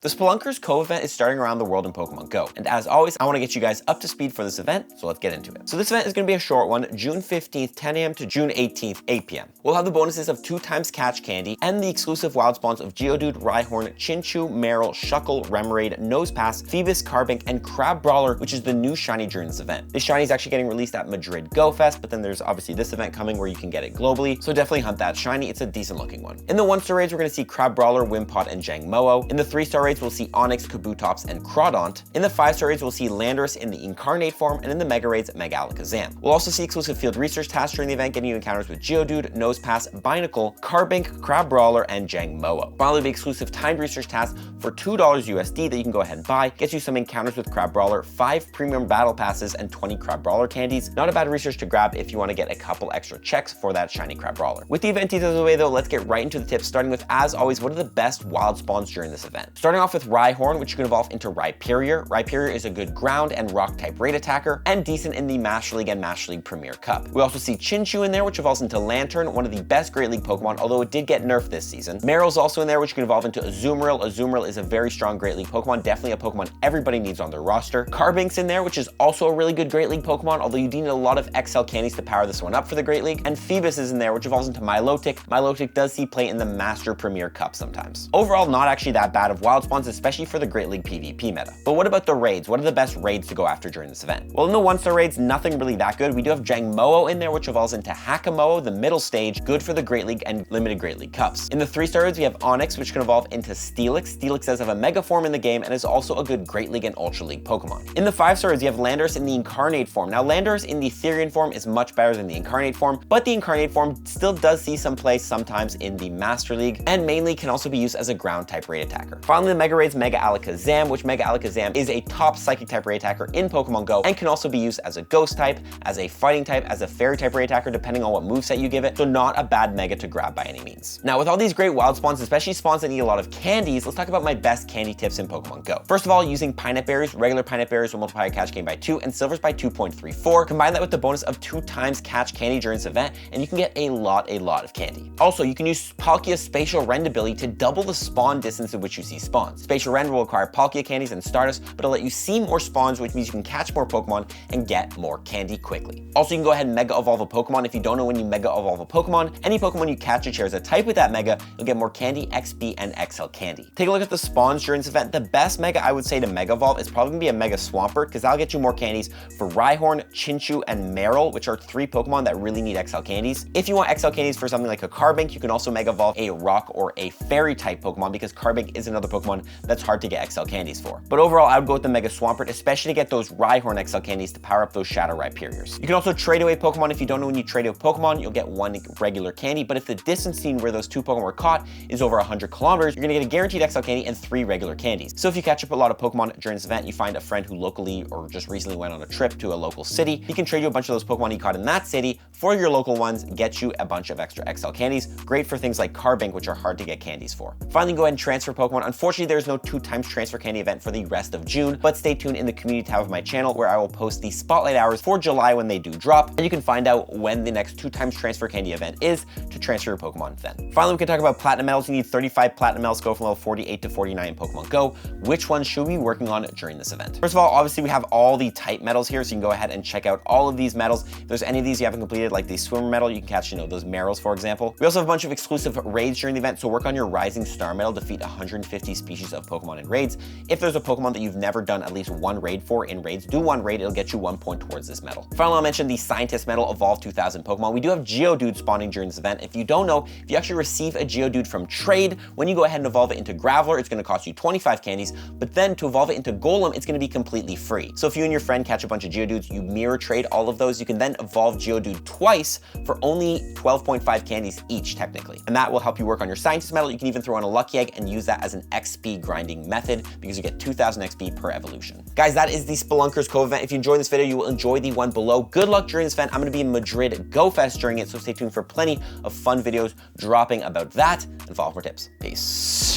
The Spelunkers Cove event is starting around the world in Pokemon Go, and as always, I want to get you guys up to speed for this event, so let's get into it. So this event is going to be a short one, June 15th, 10 a.m. to June 18th, 8 p.m. We'll have the bonuses of 2x Catch Candy, and the exclusive wild spawns of Geodude, Rhyhorn, Chinchou, Marill, Shuckle, Remoraid, Nosepass, Phoebus, Carbink, and Crab Brawler, which is the new shiny during this event. This shiny is actually getting released at Madrid Go Fest, but then there's obviously this event coming where you can get it globally, so definitely hunt that shiny. It's a decent looking one. In the 1-star raids, we're going to see Crab Brawler, Wimpod, and Jangmo-O. In the 3-star raids, we'll see Onix, Kabutops, and Crawdaunt. In the 5-star raids, we'll see Landorus in the Incarnate form, and in the Mega raids, Mega Alakazam. We'll also see exclusive field research tasks during the event, getting you encounters with Geodude, Nosepass, Binacle, Carbink, Crab Brawler, and Jangmo-O. Finally, the exclusive timed research task for $2 USD that you can go ahead and buy gets you some encounters with Crab Brawler, 5 premium battle passes, and 20 Crab Brawler candies. Not a bad research to grab if you want to get a couple extra checks for that shiny Crab Brawler. With the event details out of the way though, let's get right into the tips, starting with, as always, what are the best wild spawns during this event. Starting off with Rhyhorn, which you can evolve into Rhyperior. Rhyperior is a good ground and rock type raid attacker, and decent in the Master League and Master League Premier Cup. We also see Chinchou in there, which evolves into Lantern, one of the best Great League Pokemon, although it did get nerfed this season. Marill's also in there, which can evolve into Azumarill. Azumarill is a very strong Great League Pokemon, definitely a Pokemon everybody needs on their roster. Carbink's in there, which is also a really good Great League Pokemon, although you do need a lot of XL candies to power this one up for the Great League. And Phoebus is in there, which evolves into Milotic. Milotic does see play in the Master Premier Cup sometimes. Overall, not actually that bad of wild spawns, especially for the Great League PvP meta. But what about the raids? What are the best raids to go after during this event? Well, in the 1-star raids, nothing really that good. We do have Jangmo-O in there, which evolves into Hakamo-O, the middle stage, good for the Great League and limited Great League Cups. In the 3-star raids, we have Onix, which can evolve into Steelix. Steelix does have a Mega form in the game and is also a good Great League and Ultra League Pokemon. In the 5-star raids, you have Landorus in the Incarnate form. Now, Landorus in the Therian form is much better than the Incarnate form, but the Incarnate form still does see some play sometimes in the Master League, and mainly can also be used as a ground type raid attacker. Finally, the Mega raids, Mega Alakazam, which Mega Alakazam is a top psychic type raid attacker in Pokemon Go and can also be used as a ghost type, as a fighting type, as a fairy type raid attacker, depending on what moveset you give it, so not a bad Mega to grab by any means. Now, with all these great wild spawns, especially spawns that need a lot of candies, let's talk about my best candy tips in Pokemon Go. First of all, using Pineapple Berries. Regular Pineapple Berries will multiply your catch gain by 2 and silvers by 2.34. Combine that with the bonus of 2x Catch Candy during this event, and you can get a lot of candy. Also, you can use Palkia's Spatial Rend ability to double the spawn distance in which you see spawns. Spatial Rend will require Palkia candies and Stardust, but it'll let you see more spawns, which means you can catch more Pokemon and get more candy quickly. Also, you can go ahead and Mega Evolve a Pokemon. If you don't know when you Mega Evolve a Pokemon, any Pokemon you catch that shares a type with that Mega, you'll get more candy, XP, and XL candy. Take a look at the spawns during this event. The best Mega I would say to Mega Evolve is probably gonna be a Mega Swampert, because that'll get you more candies for Rhyhorn, Chinchou, and Marill, which are 3 Pokemon that really need XL candies. If you want XL candies for something like a Carbink, you can also Mega Evolve a Rock or a Fairy type Pokemon, because Carbink is another Pokemon that's hard to get XL candies for. But overall, I would go with the Mega Swampert, especially to get those Rhyhorn XL candies to power up those Shadow Rhyperiors. You can also trade away Pokemon. If you don't know when you trade away Pokemon, you'll get 1 regular candy, but if the distance seen where those 2 Pokemon were caught is over 100 kilometers, you're gonna get a guaranteed XL candy and 3 regular candies. So if you catch up a lot of Pokemon during this event, you find a friend who locally or just recently went on a trip to a local city, he can trade you a bunch of those Pokemon he caught in that city for your local ones, get you a bunch of extra XL candies. Great for things like Carbink, which are hard to get candies for. Finally, go ahead and transfer Pokemon. Unfortunately, there's no 2x transfer candy event for the rest of June, but stay tuned in the community tab of my channel where I will post the spotlight hours for July when they do drop, and you can find out when the next 2x transfer candy event is to transfer your Pokemon then. Finally, we can talk about Platinum Medals. You need 35 Platinum Medals to go from level 48 to 49 in Pokemon Go. Which ones should we be working on during this event? First of all, obviously we have all the type medals here, so you can go ahead and check out all of these medals. If there's any of these you haven't completed, like the Swimmer medal, you can catch, those Marills, for example. We also have a bunch of exclusive raids during the event, so work on your Rising Star medal, defeat 150 species of Pokemon in raids. If there's a Pokemon that you've never done at least 1 raid for in raids, do 1 raid, it'll get you 1 point towards this medal. Finally, I'll mention the Scientist medal, evolve 2000 Pokemon. We do have Geodude spawning during this event. If you don't know, if you actually receive a Geodude from trade, when you go ahead and evolve it into Graveler, it's gonna cost you 25 candies, but then to evolve it into Golem, it's gonna be completely free. So if you and your friend catch a bunch of Geodudes, you mirror trade all of those, you can then evolve Geodude twice for only 12.5 candies each, technically. And that will help you work on your Scientist medal. You can even throw in a Lucky Egg and use that as an XP grinding method, because you get 2000 XP per evolution. Guys, that is the Spelunkers Cove event. If you enjoyed this video, you will enjoy the one below. Good luck during this event. I'm gonna be in Madrid Go Fest during it, so stay tuned for plenty of fun videos dropping about that, and follow for more tips. Peace.